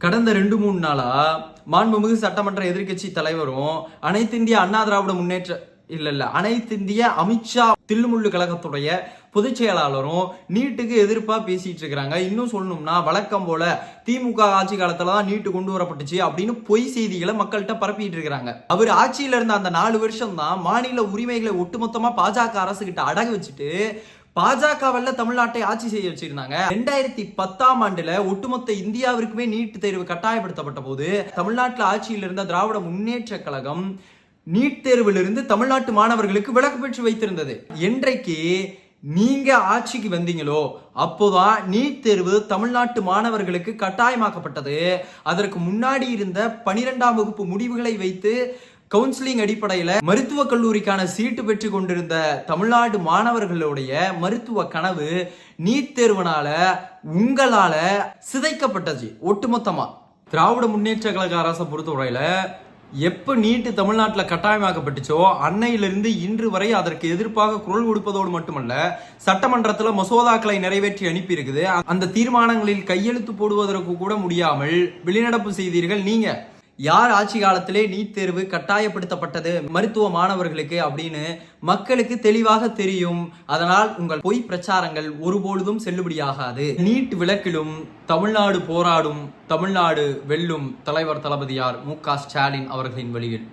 கடந்த 2-3 நாளா மாண்புமிகு சட்டமன்ற எதிர்க்கட்சி தலைவரும் அனைத்து இந்திய அண்ணா திராவிட முன்னேற்ற அனைத்து இந்திய அமித்ஷா தில்லுமுள்ளு கழகத்துடைய பொதுச் செயலாளரும் நீட்டுக்கு எதிர்ப்பா பேசிட்டு இருக்கிறாங்க. இன்னும் சொல்லணும்னா வழக்கம் போல திமுக ஆட்சி காலத்துலதான் நீட்டு கொண்டு வரப்பட்டுச்சு அப்படின்னு பொய் செய்திகளை மக்கள்கிட்ட பரப்பிட்டு இருக்கிறாங்க. அவர் ஆட்சியில இருந்த அந்த 4 வருஷம் தான் மாநில உரிமைகளை ஒட்டுமொத்தமா பாஜக அரசு கிட்ட அடகு வச்சுட்டு பாஜகவல்ல தமிழ்நாட்டை ஆட்சி செய்ய வச்சிருந்தாங்க. 2010ஆம் ஆண்டுல ஒட்டுமொத்த இந்தியாவிற்குமே நீட் தேர்வு கட்டாயப்படுத்தப்பட்ட போது தமிழ்நாட்டில் ஆட்சியில் இருந்த திராவிட முன்னேற்ற கழகம் நீட் தேர்விலிருந்து தமிழ்நாட்டு மாணவர்களுக்கு விலக்கு பெற்று வைத்திருந்தது. என்றைக்கு நீங்க ஆட்சிக்கு வந்தீங்களோ அப்போதான் நீட் தேர்வு தமிழ்நாட்டு மாணவர்களுக்கு கட்டாயமாக்கப்பட்டது. அதற்கு முன்னாடி இருந்த 12ஆம் வகுப்பு முடிவுகளை வைத்து கவுன்சிலிங் அடிப்படையில மருத்துவ கல்லூரிக்கான சீட்டு பெற்று கொண்டிருந்த தமிழ்நாடு மாணவர்களுடைய மருத்துவ கனவு நீட் தேர்வுனால உங்களால சிதைக்கப்பட்டது. ஒட்டுமொத்தமா திராவிட முன்னேற்ற கழக அரசை பொறுத்தவரையில எப்ப நீட்டு தமிழ்நாட்டில் கட்டாயமாக்கப்பட்டுச்சோ அன்னையிலிருந்து இன்று வரை அதற்கு எதிர்ப்பாக குரல் கொடுப்பதோடு மட்டுமல்ல, சட்டமன்றத்தில் மசோதாக்களை நிறைவேற்றி அனுப்பி இருக்குது. அந்த தீர்மானங்களில் கையெழுத்து போடுவதற்கு கூட முடியாமல் வெளிநடப்பு செய்தீர்கள். நீங்க யார் ஆட்சி காலத்திலே நீட் தேர்வு கட்டாயப்படுத்தப்பட்டது மருத்துவ மாணவர்களுக்கு அப்படின்னு மக்களுக்கு தெளிவாக தெரியும். அதனால் உங்கள் பொய் பிரச்சாரங்கள் ஒருபொழுதும் செல்லுபடியாகாது. நீட் விலக்கிலும் தமிழ்நாடு போராடும், தமிழ்நாடு வெல்லும் தலைவர் தளபதியார் மு.க. ஸ்டாலின் அவர்களின் வழியில்.